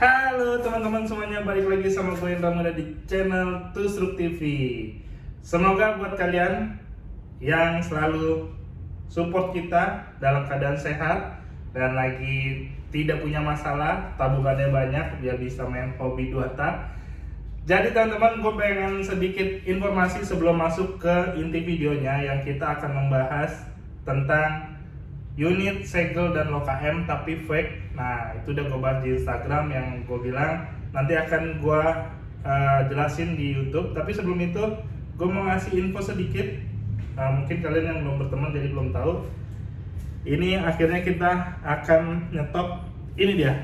Halo teman-teman semuanya, balik lagi sama gue Indra Muda di channel Tusruk TV. Semoga buat kalian yang selalu support kita dalam keadaan sehat dan lagi tidak punya masalah, tabungannya banyak biar bisa main hobi 2 tak. Jadi teman-teman, gue pengen sedikit informasi sebelum masuk ke inti videonya, yang kita akan membahas tentang unit segel dan loka M tapi fake. Nah, itu udah gue bahas di Instagram, yang gue bilang nanti akan gue jelasin di YouTube. Tapi sebelum itu gue mau ngasih info sedikit. Mungkin kalian yang belum berteman jadi belum tahu. Ini akhirnya kita akan nyetop. Ini dia.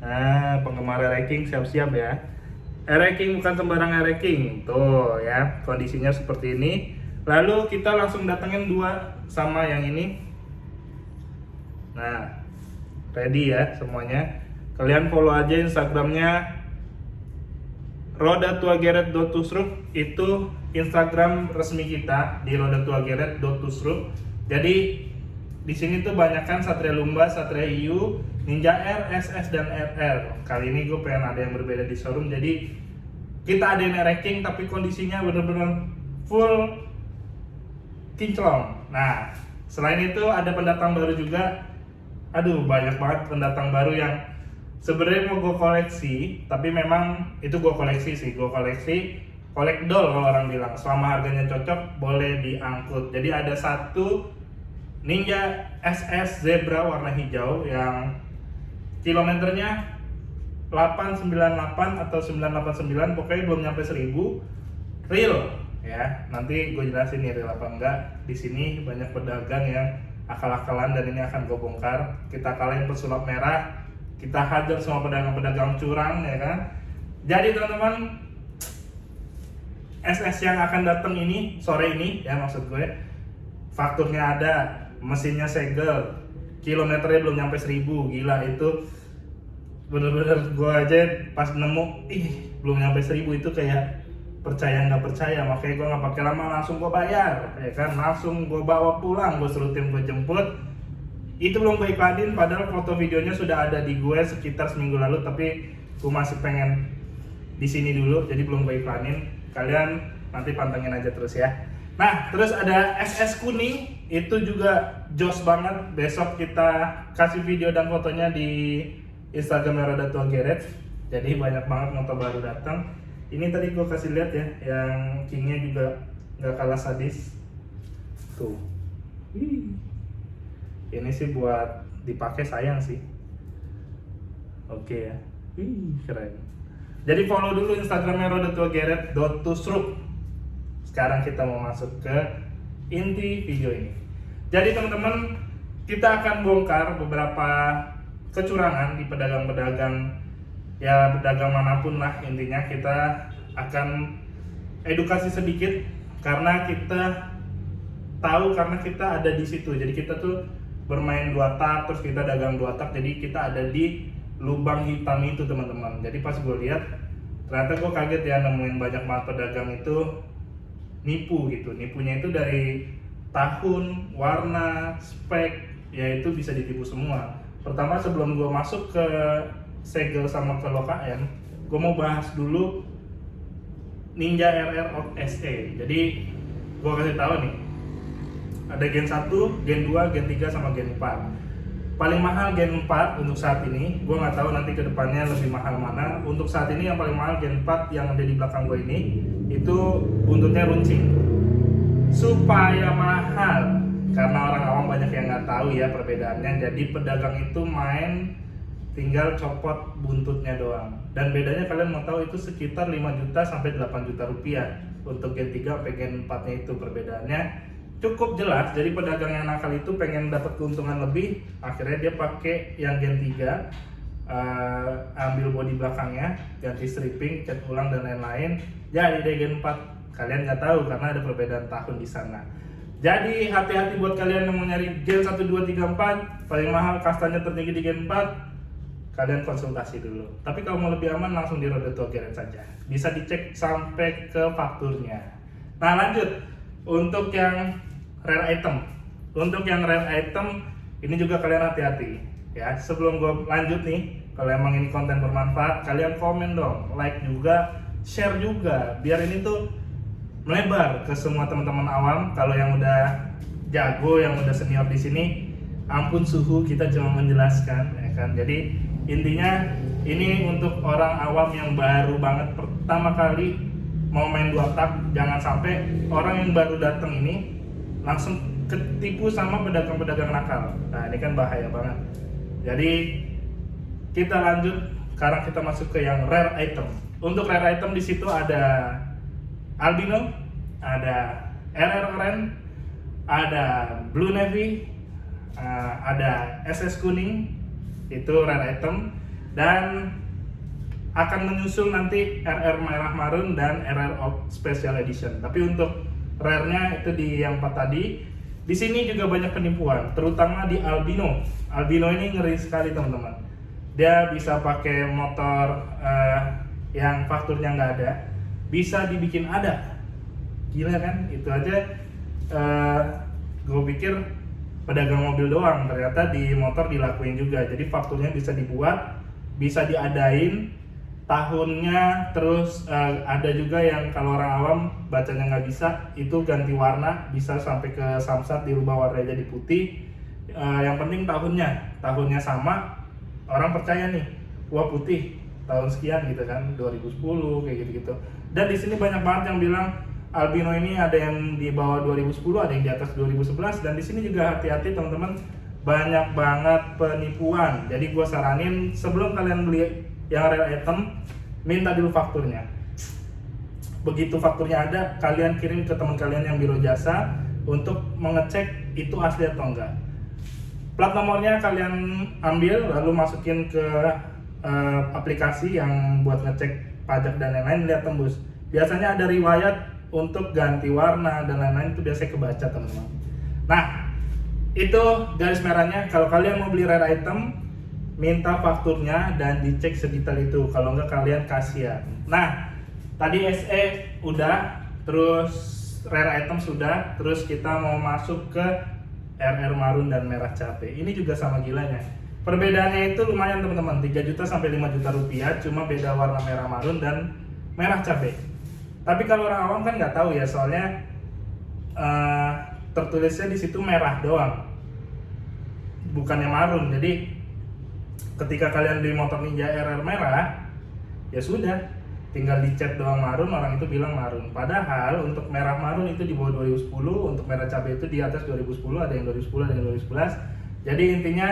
Nah, penggemar ranking siap-siap ya. Ranking bukan sembarang ranking. Tuh ya, kondisinya seperti ini. Lalu kita langsung datengin 2 sama yang ini. Nah, ready ya semuanya. Kalian follow aja Instagramnya rodatuageret.tusruk. Itu Instagram resmi kita di rodatuageret.tusruk. Jadi di sini tuh banyakkan Satria Lumba, Satria Hiu, Ninja R, SS dan RR. Kali ini gue pengen ada yang berbeda di showroom. Jadi kita ada ranking tapi kondisinya bener-bener full kinclong. Nah, selain itu ada pendatang baru juga. Aduh, banyak banget pendatang baru yang sebenarnya mau gue koleksi, tapi memang itu gue koleksi sih, kolekdol kalau orang bilang. Selama harganya cocok, boleh diangkut. Jadi ada satu Ninja SS Zebra warna hijau yang kilometernya 898 atau 989, pokoknya belum nyampe 1000, real ya. Nanti gue jelasin nih real apa enggak. Di sini banyak pedagang yang akal-akalan dan ini akan gue bongkar. Kita kalahin pesulap merah, kita hajar semua pedagang-pedagang curang ya kan. Jadi teman-teman, SS yang akan datang ini sore ini ya, maksud gue fakturnya ada, mesinnya segel, kilometernya belum nyampe 1000. Gila, itu bener-bener gue aja pas nemu belum nyampe 1000 itu kayak percaya nggak percaya. Makanya gue nggak pakai lama, langsung gue bayar ya kan, langsung gue bawa pulang, gue suruh tim gue jemput. Itu belum gue iklanin, padahal foto videonya sudah ada di gue sekitar seminggu lalu, tapi gue masih pengen di sini dulu, jadi belum gue iklanin. Kalian nanti pantengin aja terus ya. Nah, terus ada SS kuning, itu juga jos banget. Besok kita kasih video dan fotonya di Instagram rodatuageret. Jadi banyak banget motor baru datang. Ini tadi gue kasih lihat ya, yang kingnya juga nggak kalah sadis. Tuh, ini sih buat dipakai sayang sih. Oke ya, keren. Jadi follow dulu Instagramnya rodatuageret.tusruk. Sekarang kita mau masuk ke inti video ini. Jadi teman-teman, kita akan bongkar beberapa kecurangan di pedagang-pedagang, ya pedagang manapun lah. Intinya kita akan edukasi sedikit karena kita tahu, karena kita ada di situ. Jadi kita tuh bermain 2 tak, terus kita dagang 2 tak. Jadi kita ada di lubang hitam itu teman-teman. Jadi pas gue lihat, ternyata gue kaget ya nemuin banyak banget pedagang itu nipu gitu. Nipunya itu dari tahun, warna, spek, ya itu bisa ditipu semua. Pertama, sebelum gue masuk ke segel sama ke loka M, gue mau bahas dulu Ninja RR Out SE. Jadi gue kasih tahu nih, ada Gen 1, Gen 2, Gen 3 sama Gen 4. Paling mahal Gen 4 untuk saat ini. Gue nggak tahu nanti kedepannya lebih mahal mana. Untuk saat ini yang paling mahal Gen 4 yang ada di belakang gue ini, itu buntutnya runcing. Supaya mahal, karena orang awam banyak yang nggak tahu ya perbedaannya. Jadi pedagang itu main tinggal copot buntutnya doang. Dan bedanya kalian mau tahu itu sekitar 5 juta sampai 8 juta rupiah. Untuk Gen 3 sampai Gen 4 nya itu perbedaannya cukup jelas. Jadi pedagang yang nakal itu pengen dapat keuntungan lebih, akhirnya dia pakai yang Gen 3, ambil bodi belakangnya, ganti stripping, cat ulang dan lain-lain. Jadi deh Gen 4. Kalian nggak tahu karena ada perbedaan tahun di sana. Jadi hati-hati buat kalian yang mau nyari Gen 1, 2, 3, 4, paling mahal kastanya tertinggi di Gen 4. Kalian konsultasi dulu. Tapi kalau mau lebih aman, langsung di rodatuageret saja. Bisa dicek sampai ke fakturnya. Nah, lanjut untuk yang rare item. Untuk yang rare item ini juga kalian hati-hati ya. Sebelum gue lanjut nih, Kalau emang ini konten bermanfaat, kalian komen dong, like juga, share juga, biar ini tuh melebar ke semua teman-teman awam. Kalau yang udah jago, yang udah senior di sini, ampun suhu, kita cuma menjelaskan, ya kan. Jadi intinya ini untuk orang awam yang baru banget pertama kali mau main 2 tak. Jangan sampai orang yang baru datang ini langsung ketipu sama pedagang-pedagang nakal. Nah ini kan bahaya banget. Jadi kita lanjut, sekarang kita masuk ke yang rare item. Untuk rare item di situ ada albino, ada RR Orange, ada Blue Navy, ada SS kuning, itu rare item, dan akan menyusul nanti RR merah marun dan RR Special Edition. Tapi untuk rare-nya itu di yang 4 tadi. Di sini juga banyak penipuan, terutama di albino. Albino ini ngeri sekali teman-teman. Dia bisa pakai motor yang fakturnya nggak ada, bisa dibikin ada. Gila kan? Itu aja gue pikir pedagang mobil doang, ternyata di motor dilakuin juga. Jadi fakturnya bisa dibuat, bisa diadain tahunnya, terus ada juga yang kalau orang awam bacanya nggak bisa, itu ganti warna, bisa sampai ke Samsat dirubah warnanya jadi putih. Yang penting tahunnya sama, orang percaya nih, wah putih tahun sekian gitu kan, 2010 kayak gitu-gitu. Dan di sini banyak banget yang bilang albino ini ada yang di bawah 2010, ada yang di atas 2011, dan di sini juga hati-hati teman-teman, banyak banget penipuan. Jadi gue saranin sebelum kalian beli yang rare item, minta dulu fakturnya. Begitu fakturnya ada, kalian kirim ke teman kalian yang biro jasa untuk mengecek itu asli atau enggak. Plat nomornya kalian ambil, lalu masukin ke aplikasi yang buat ngecek pajak dan lain-lain, lihat tembus. Biasanya ada riwayat untuk ganti warna dan lain-lain, itu biasanya kebaca teman-teman. Nah, itu garis merahnya. Kalau kalian mau beli rare item, minta fakturnya dan dicek sedetail itu. Kalau enggak kalian kasihan. Nah, tadi SE udah, terus rare item sudah, terus kita mau masuk ke RR marun dan merah cabe. Ini juga sama gilanya. Perbedaannya itu lumayan teman-teman, 3 juta sampai 5 juta rupiah, cuma beda warna merah marun dan merah cabe. Tapi kalau orang awam kan nggak tahu ya, soalnya tertulisnya di situ merah doang, bukannya marun. Jadi ketika kalian beli motor Ninja RR merah, ya sudah, tinggal dicet doang marun, orang itu bilang marun. Padahal untuk merah marun itu di bawah 2010, untuk merah cabai itu di atas 2010, ada yang 2010, ada yang 2011. Jadi intinya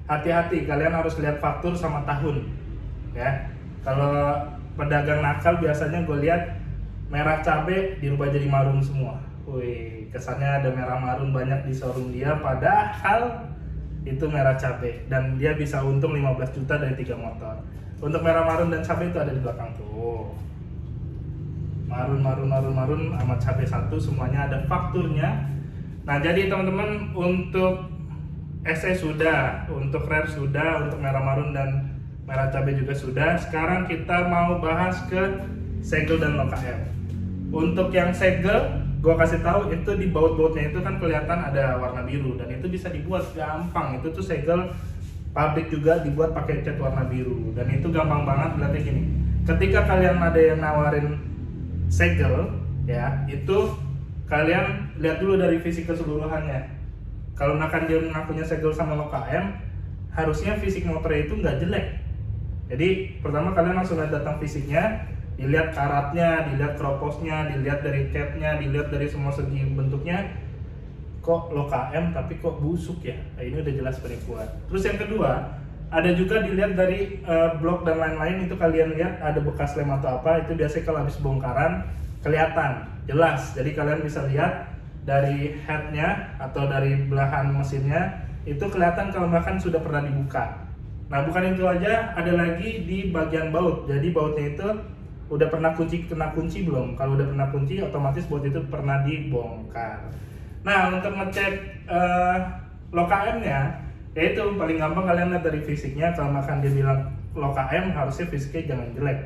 hati-hati, kalian harus lihat faktur sama tahun. Ya, kalau pedagang nakal biasanya gue lihat merah cabai dirubah jadi marun semua. Wih, kesannya ada merah marun banyak di showroom dia, padahal itu merah cabai, dan dia bisa untung 15 juta dari 3 motor. Untuk merah marun dan cabai itu ada di belakang tuh. Marun sama cabai satu, semuanya ada fakturnya. Nah, jadi teman-teman, untuk SE sudah, untuk rare sudah, untuk merah marun dan merah cabai juga sudah. Sekarang kita mau bahas ke segel dan loka M. Untuk yang segel, gua kasih tahu, itu di baut-bautnya itu kan kelihatan ada warna biru, dan itu bisa dibuat gampang. Itu tuh segel pabrik juga dibuat pakai cat warna biru, dan itu gampang banget. Berarti gini, ketika kalian ada yang nawarin segel, ya itu kalian lihat dulu dari fisik keseluruhannya. Kalau dia mengakunya segel sama loka M, harusnya fisik motornya itu nggak jelek. Jadi pertama kalian langsung datang fisiknya, dilihat karatnya, dilihat kroposnya, dilihat dari catnya, dilihat dari semua segi bentuknya. Kok loka M tapi kok busuk ya? Nah, ini udah jelas penipuan. Terus yang kedua, ada juga dilihat dari blok dan lain-lain, itu kalian lihat ada bekas lem atau apa, itu biasanya kalau habis bongkaran kelihatan jelas. Jadi kalian bisa lihat dari headnya atau dari belahan mesinnya, itu kelihatan kalau bahkan sudah pernah dibuka. Nah, bukan itu aja, ada lagi di bagian baut. Jadi bautnya itu udah pernah kena kunci belum? Kalau udah pernah kunci, otomatis baut itu pernah dibongkar. Nah, untuk ngecek loka M-nya, yaitu paling gampang kalian lihat dari fisiknya. Kalau makan dia bilang loka M, harusnya fisiknya jangan jelek.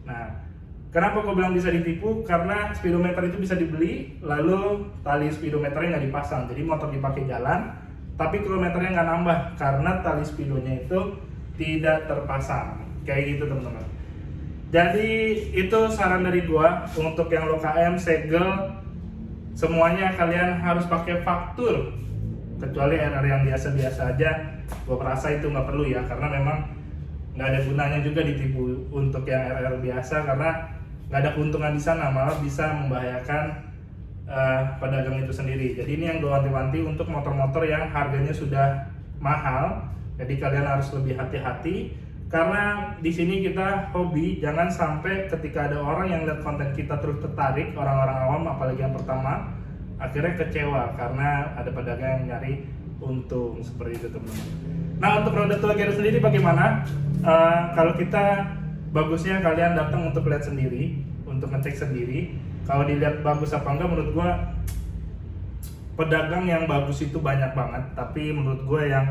Nah, kenapa gue bilang bisa ditipu? Karena speedometer itu bisa dibeli, lalu tali speedometernya nggak dipasang. Jadi motor dipakai jalan, tapi kilometernya nggak nambah, karena tali speedonya itu tidak terpasang. Kayak gitu teman-teman. Jadi itu saran dari gua untuk yang low KM, segel, semuanya kalian harus pakai faktur. Kecuali RR yang biasa-biasa aja, gua merasa itu nggak perlu ya, karena memang nggak ada gunanya juga ditipu untuk yang RR biasa, karena nggak ada keuntungan di sana, malah bisa membahayakan pedagang itu sendiri. Jadi ini yang gue wanti-wanti untuk motor-motor yang harganya sudah mahal. Jadi kalian harus lebih hati-hati, karena di sini kita hobi, jangan sampai ketika ada orang yang lihat konten kita terus tertarik, orang-orang awam apalagi yang pertama, akhirnya kecewa karena ada pedagang yang nyari untung seperti itu teman-teman. Nah untuk roda tua Garrett sendiri bagaimana? Kalau kita bagusnya kalian datang untuk lihat sendiri, untuk ngecek sendiri. Kalau dilihat bagus apa enggak, menurut gua pedagang yang bagus itu banyak banget, tapi menurut gua yang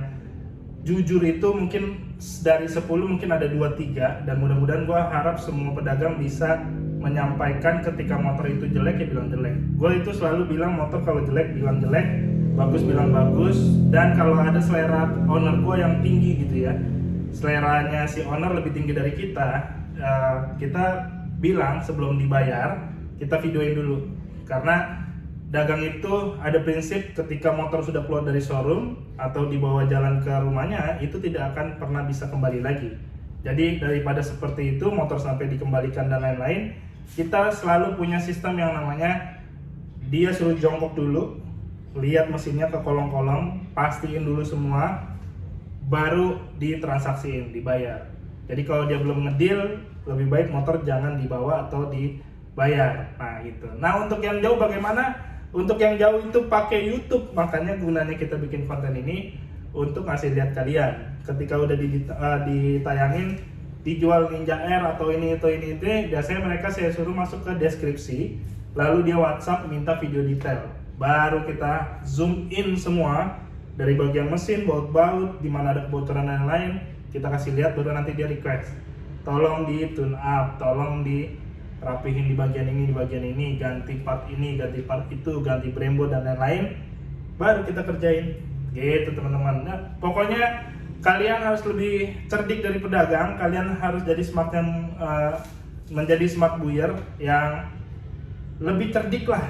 jujur itu mungkin dari 10 mungkin ada 2-3, dan mudah-mudahan gua harap semua pedagang bisa menyampaikan ketika motor itu jelek ya bilang jelek. Gua itu selalu bilang motor kalau jelek bilang jelek, bagus bilang bagus, dan kalau ada selera owner gua yang tinggi gitu ya, seleranya si owner lebih tinggi dari kita, kita bilang sebelum dibayar kita videoin dulu, karena dagang itu ada prinsip ketika motor sudah keluar dari showroom atau dibawa jalan ke rumahnya itu tidak akan pernah bisa kembali lagi. Jadi daripada seperti itu motor sampai dikembalikan dan lain-lain, kita selalu punya sistem yang namanya dia suruh jongkok dulu, lihat mesinnya ke kolong-kolong, pastiin dulu semua, baru ditransaksiin, dibayar. Jadi kalau dia belum ngedeal, lebih baik motor jangan dibawa atau dibayar. Nah itu. Nah untuk yang jauh bagaimana? Untuk yang jauh itu pakai YouTube, makanya gunanya kita bikin konten ini untuk ngasih lihat kalian. Ketika udah ditayangin dijual Ninja Air atau ini itu, biasanya mereka saya suruh masuk ke deskripsi, lalu dia WhatsApp minta video detail. Baru kita zoom in semua dari bagian mesin, baut-baut, di mana ada kebocoran dan lain-lain, kita kasih lihat, baru nanti dia request. Tolong di tune up, tolong dirapihin di bagian ini, ganti part ini, ganti part itu, ganti brembo dan lain-lain, baru kita kerjain. Gitu teman-teman. Nah, pokoknya kalian harus lebih cerdik dari pedagang, kalian harus jadi menjadi smart buyer yang lebih cerdik lah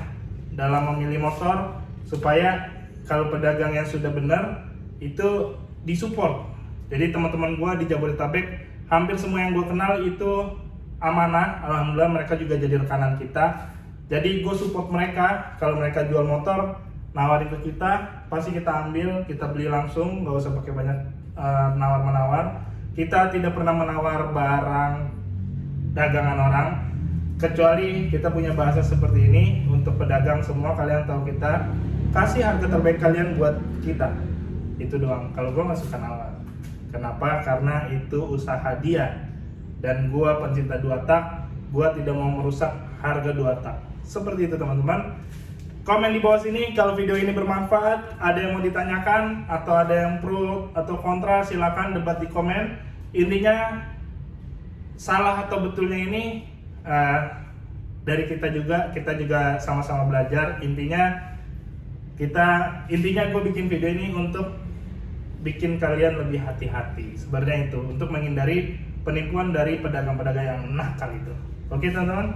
dalam memilih motor, supaya kalau pedagang yang sudah benar itu disupport. Jadi teman-teman gua di Jabodetabek hampir semua yang gue kenal itu amanah, alhamdulillah mereka juga jadi rekanan kita. Jadi gue support mereka, kalau mereka jual motor nawarin ke kita, pasti kita ambil, kita beli langsung, nggak usah pakai banyak nawar-menawar. Kita tidak pernah menawar barang dagangan orang, kecuali kita punya bahasa seperti ini. Untuk pedagang semua kalian tahu, kita kasih harga terbaik kalian buat kita, itu doang. Kalau gue nggak suka nawar. Kenapa? Karena itu usaha dia, dan gua pencinta dua tak, gua tidak mau merusak harga dua tak. Seperti itu teman-teman. Komen di bawah sini kalau video ini bermanfaat, ada yang mau ditanyakan atau ada yang pro atau kontra, silakan debat di komen. Intinya salah atau betulnya ini dari kita juga sama-sama belajar. Intinya gue bikin video ini untuk bikin kalian lebih hati-hati, sebenarnya itu untuk menghindari penipuan dari pedagang-pedagang yang nakal itu. Oke teman-teman.